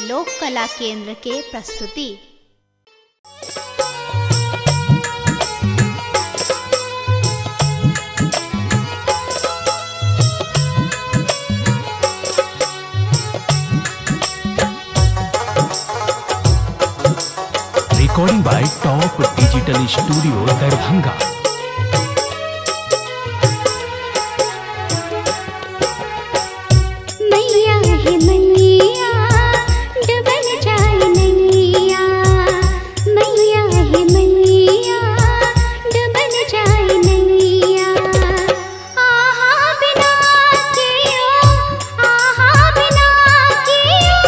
लोक कला केंद्र के प्रस्तुति। Recording by Top Digital Studio Darbhanga. मैया है मैया डुबल जाए नैया, मैया है मैया डुबल जाए नैया। आहा बिना कियो, आहा बिना कियो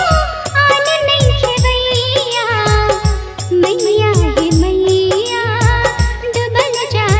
आन नहीं खेवैया, मैया है मैया डुबल जाए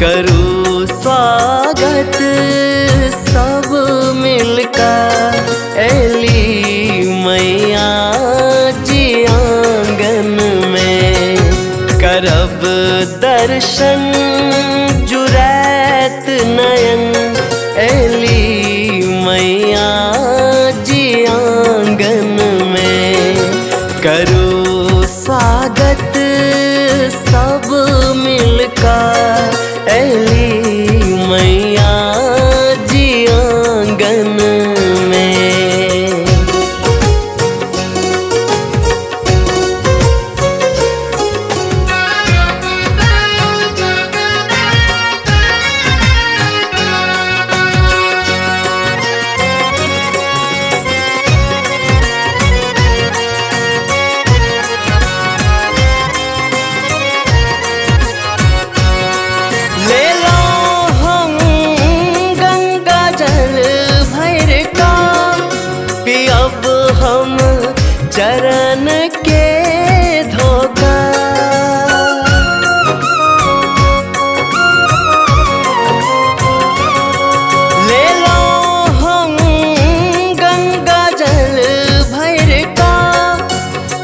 करूँ स्वागत सब मिलकर एली मैया जी आंगन में। करब दर्शन जुरैत नयन एली मैया जी आंगन में। करूँ स्वागत सब मिलकर एली मैया जी आंगन में। चरण के धोखा ले लो हम गंगा जल भैर का,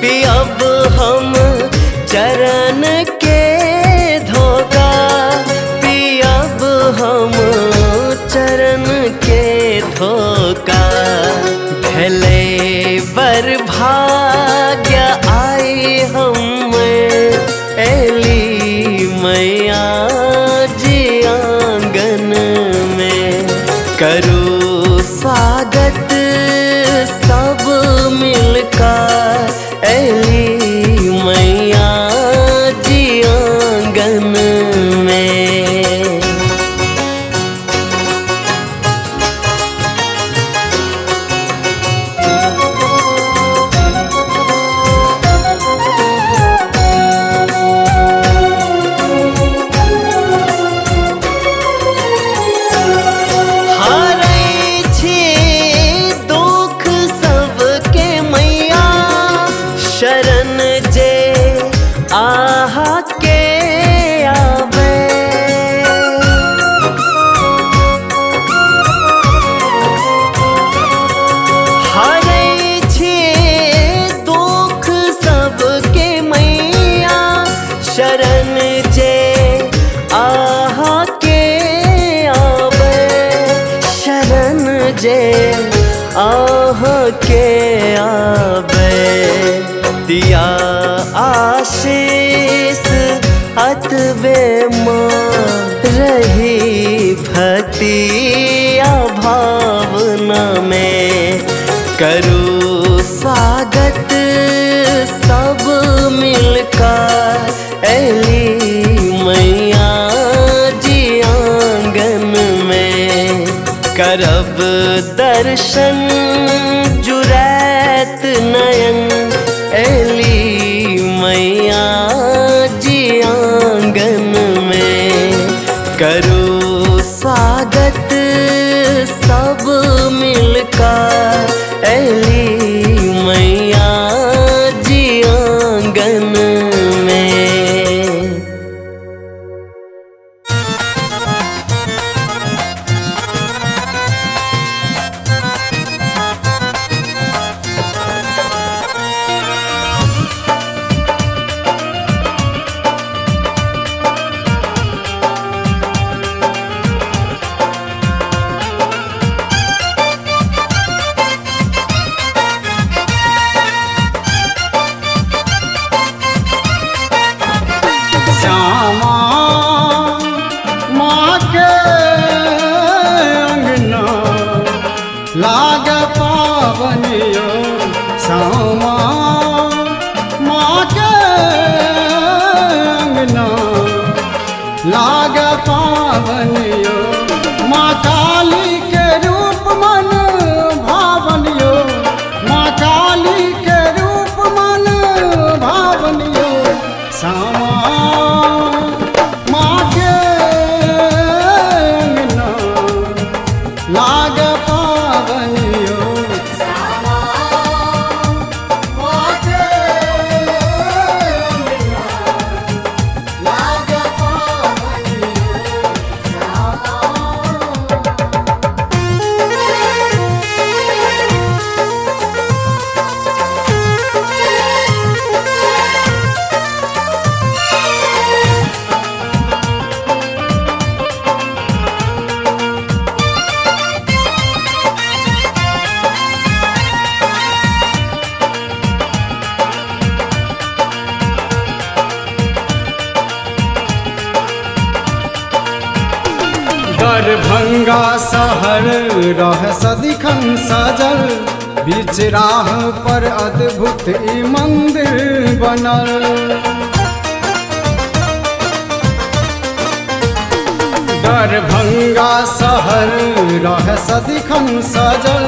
पियब हम चरण के धोखा। पियब हम चरण के धोखा। भले बर भाग्य आई हम एली मैया जी आंगन में। करूँ स्वागत सब मिलकर एली मैया जी आंगन में। शरण जे आहा के आवे, हरै छी दुख सबके मैया। शरण जे आहा के आवे, शरण जे आहा के आवे। दिया आशीष अतबे माँ रही भक्तिया भावना में। करूँ स्वागत सब मिलकर एली मैया जी आंगन में। करब दर्शन जुरैत नयन एली मैया जी आंगन में। करूँ स्वागत सब मिलकर एली मैया जी आंगन में। लाग पावनियो सामा माँ के अंगना। लाग पावनियो माँ काली के रूप मन भावनियो। माँ काली के रूप मन भावनियो सामा माँ के अंगना। लाग पावनियो सामा माँ के अंगना। लाग पावनियो दरभंगा शहर रह सदिखन सजल, बीच राह पर अद्भुत ई मंदिर बनल। दरभंगा शहर रह सदिखन सजल,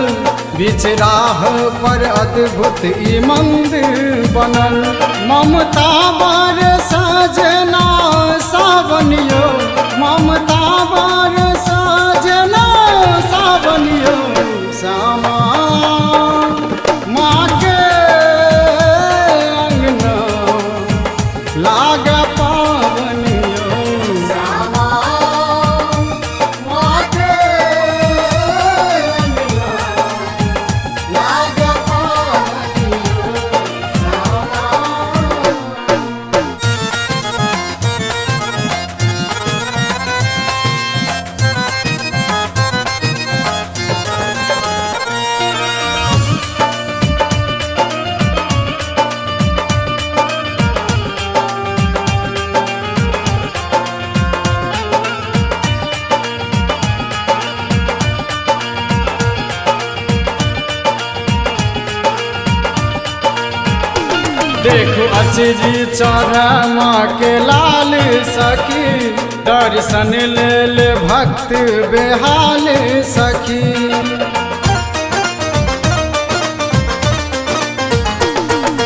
बीच राह पर अद्भुत ई मंदिर बनल। ममता बर सजना सावनियो, ममता बर सजना सावनियो, श्यामा माँ के अंगना लाग पावनियो, श्यामा माँ के अंगना लाग पावनियो, श्यामा। देखो अचरी चढ़ माँ के लाल सखी, दर्शन ले ले भक्त बेहाल सखी।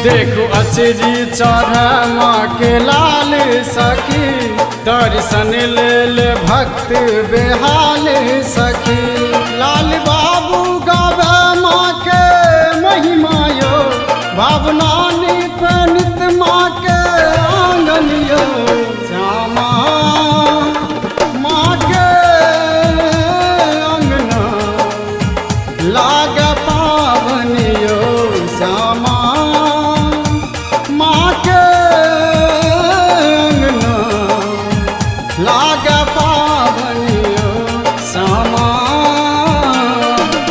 देखो अचरी चढ़ माँ के लाल सखी, दर्शन ले ले भक्त बेहाल सखी। लाल बाबू गावे माँ के महिमा यो, भावना नित माँ के आंगनियो, श्यामा माँ के अंगना लाग पावनियो, श्यामा माँ के अंगना लाग पावनियो, श्यामा।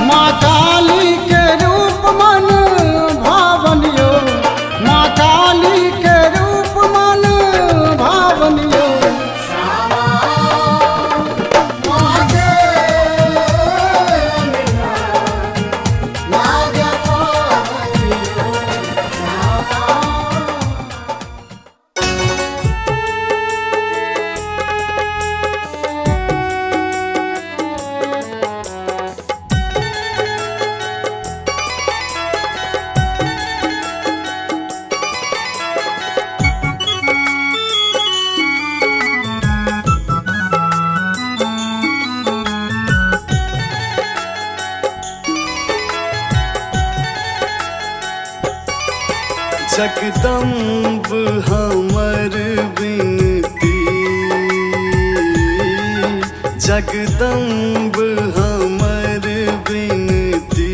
माँ काली के रूप मन भावनियो, माँ काली के रूप मन भावनियो, श्यामा माँ के अंगना लाग पावनियो, श्यामा। जगदम्ब हमर बिनती, जगदम्ब हमर बिनती,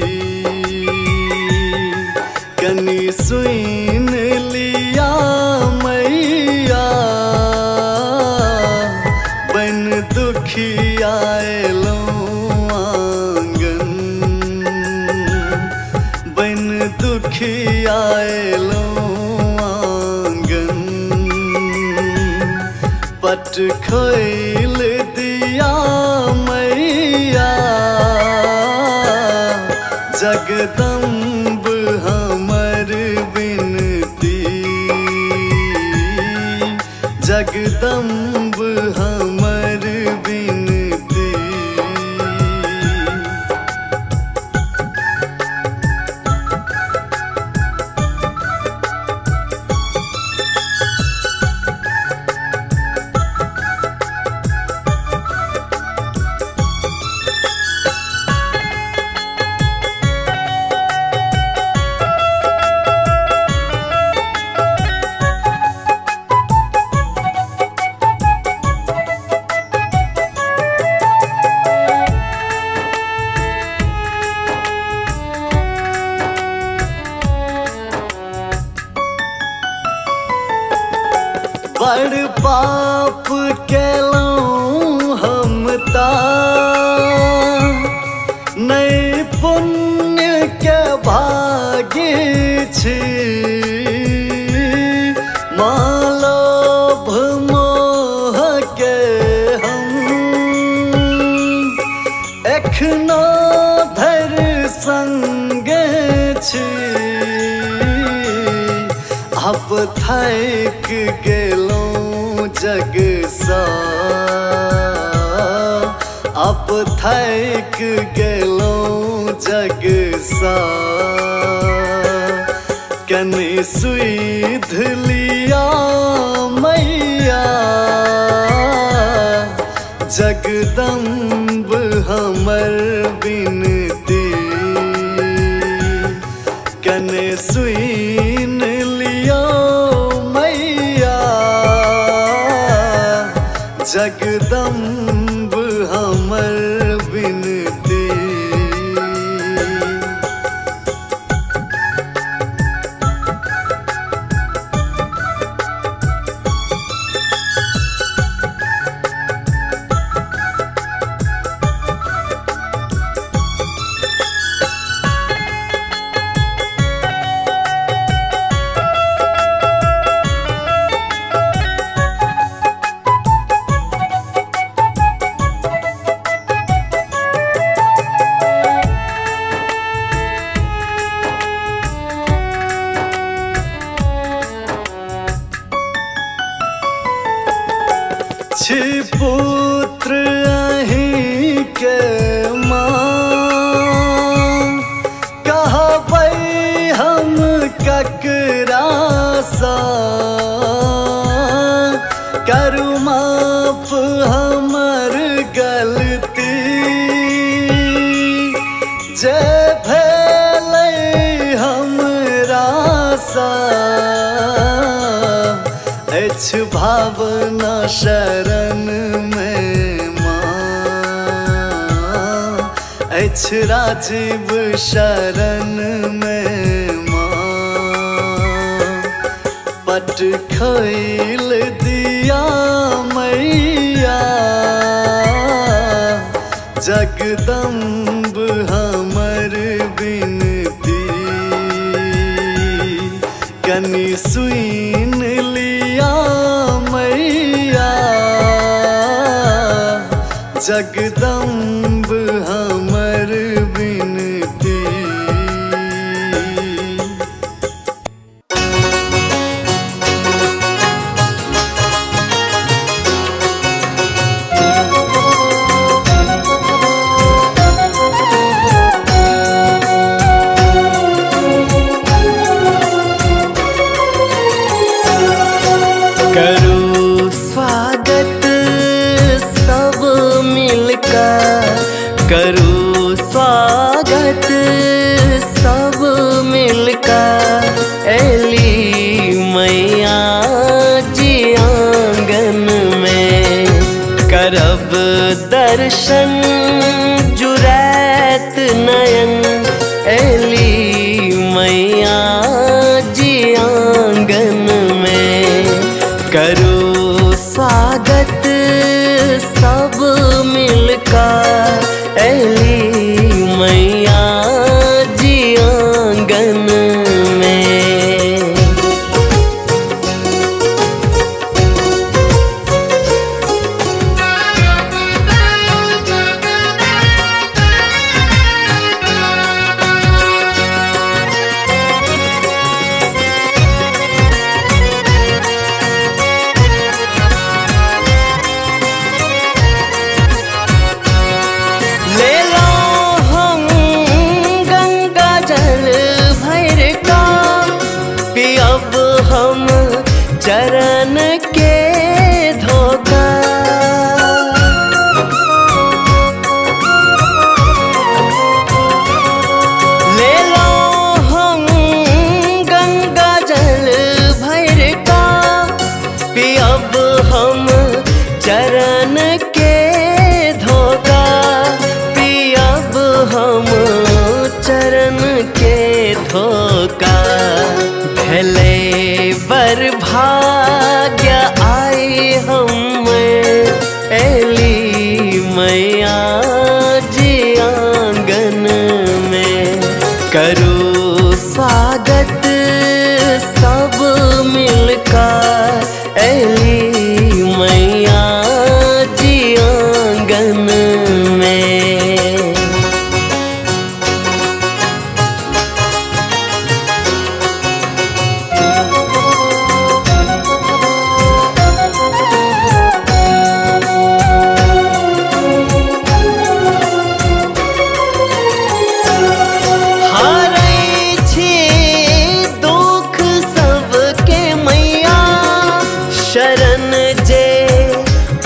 कनि सुन लिया मैया, बन दुखिया एलौं आंगन, बन दुखिया एलौं पट खोल दिया मैया, जगदम्ब हमर बिनती, जगदम्ब हमर बिनती। बड़ पाप केलौं हम ता, नहीं पुण्य के भागी छी, मालोभ मोह के हम एखनो धर संगे छी आप थक गेलौं जग सा आप थक गेलौं जग सा कने सुध लिया मैया जगदम्ब हमर बिनती कने सुन लिया मैया जगदम्ब हमर बिनती। छी पुत्र अहीं के माँ कहबै हम ककरा सा करू माफ हमर गलती जे भेलै हमरा सा अछि भावना शरण में माँ अछि राजीव शरण में माँ पट खैल दिया मैया जगदम्ब हमर बिनती कनि सुन लिया मैया जगदम्ब हमर बिनती। करो स्वागत सब मिलकर करो स्वागत सब मिलकर एली मैया जी आंगन में करब दर्शन जुरैत नयन एली मैया जी आंगन में करो स्वागत सब मिलकर एली मैया जी आंगन में।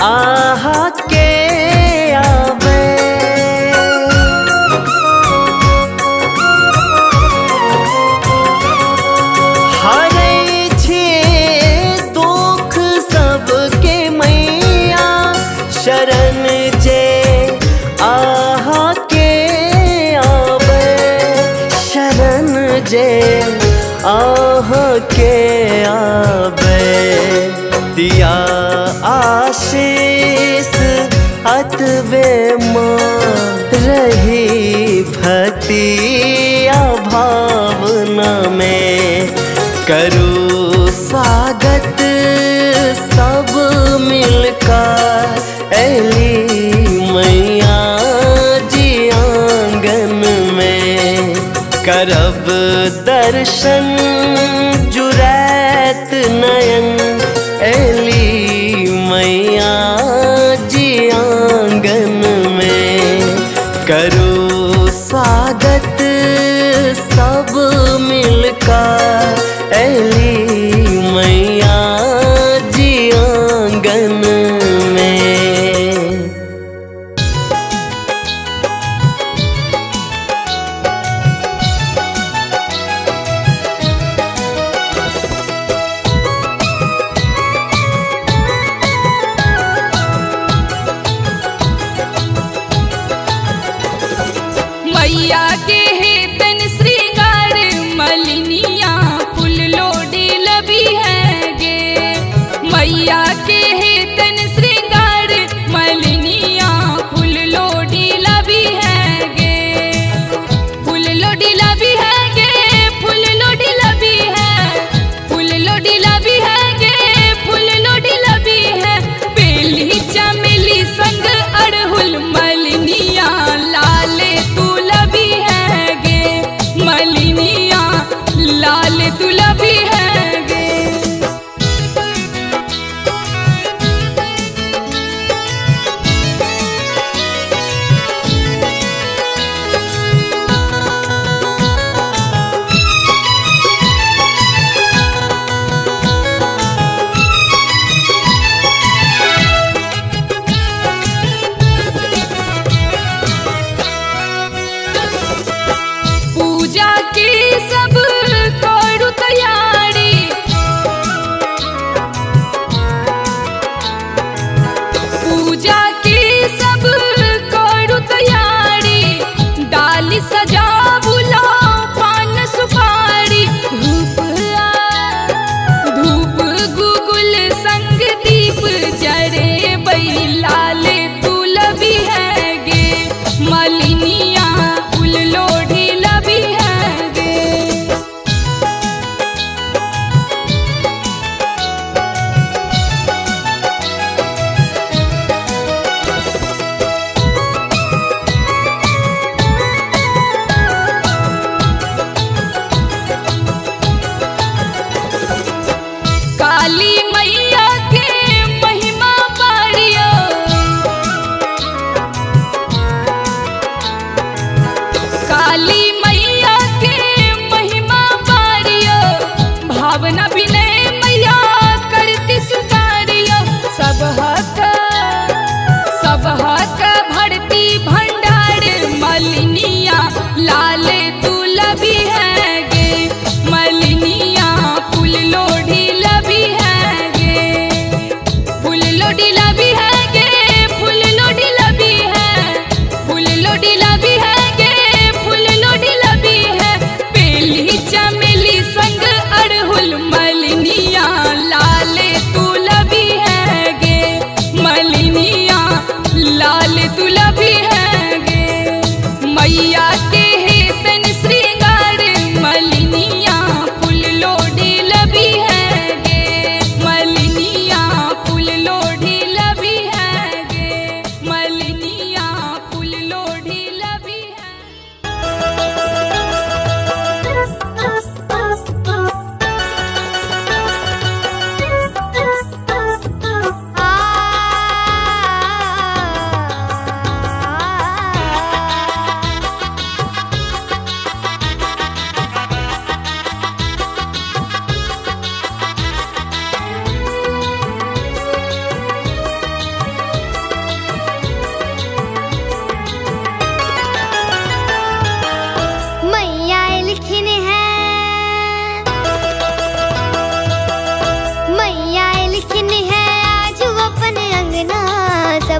आहा के आवे। हरै छे दुख सबके मैया शरण जे आहा के आवे। शरण जे आहा के आवे। दिया आशीष अतबे माँ रही भतिया भावना में। करू स्वागत सब मिलकर एली मैया जी आंगन में। करब दर्शन जुरैत नयन एली मैया जी आंगन में। करो स्वागत सब मिलकर एली मैया जी आंगन में। मैया के हेतन श्रृंगार मलिनिया फूल लोडी लबी है गे। मैया के हेतन श्रृंगार मलिनिया फूल लोडी लबी है गे। फूल लोडी लबी है गे। फूल लोडी लबी है। फूल लोडी लबी है गे। फूल लोडी लबी है। बेली चमेली संग अड़हुल मलिनिया लाले तू लबी है गे। मलिनिया लाल तू लबी है गे। पूजा की सब करू तैयारी। पूजा की सब करू तैयारी। डाली सजा बुला पान सुपारी। धूप गुगुल संग दीप जरे बैलाल तू लबी है गे। मलिनिया फूल लोढ़ी लबी है गे। काली मैया के महिमा पारियो। काली मैया के महिमा पारियो। भावना विनय मैया करती सुतारियो। सब हक भरती भंडार मलिनिया लाले तू लबी है गे। मलिनिया फूल लोढ़ी लबी है गे। फूल लोढ़ी लबी है गे। फूल लोढ़ी लबी है। फूल लोढ़ी लबी है गे। फूल लोढ़ी लबी है। बेली चमेली संग अड़हुल मलिनिया लाले तू लबी है गे। मलिनिया लाल तू लबी है गे। मैया के हेतन श्रृंगार मलिनिया फूल लोढ़ी लबी है गे। मलिनिया फूल लोढ़ी लबी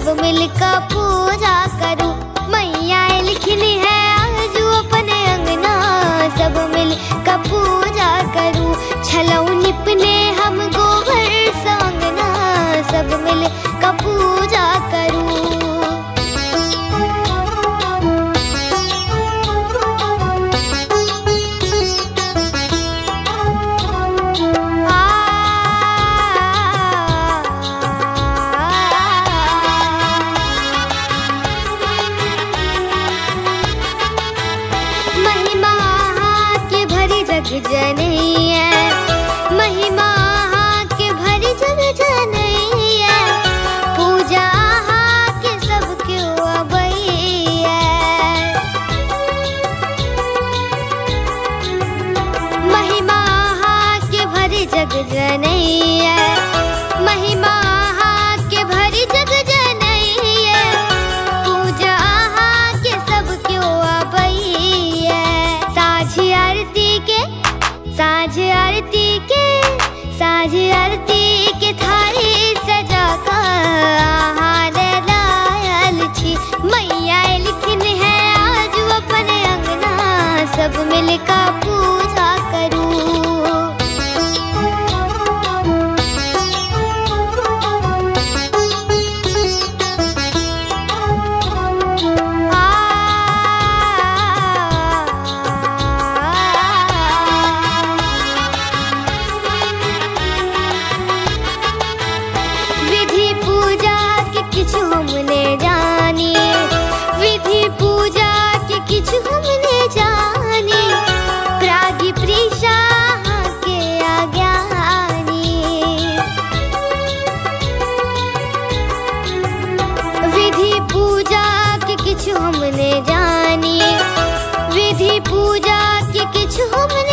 सब मिलकर पूजा करूं। मैया लिखनी है आज अपने अंगना, सब मिलकर पूजा करूं। छलऊ निपने हम गोबर सांगना, सब मिलकर पूजा करूं। जनैया महिमा के भरी जग जनैया, पूजा के सब क्यों अबैया। महिमा के भरी जग जनैया, महिमा के भरी जग जनैया, पूजा के सब क्यों अबैया। साझी आरती के साझ आरती के थाली सजा कर लायल छी। मैया लिखन है आज अपने अंगना, सब मिलकर पूजा करूं। हमने जानी विधि पूजा के किछु हमने जानी, प्रागी प्रीषा के आज्ञानी। विधि पूजा के किछु हमने जानी, विधि पूजा के किछु हमने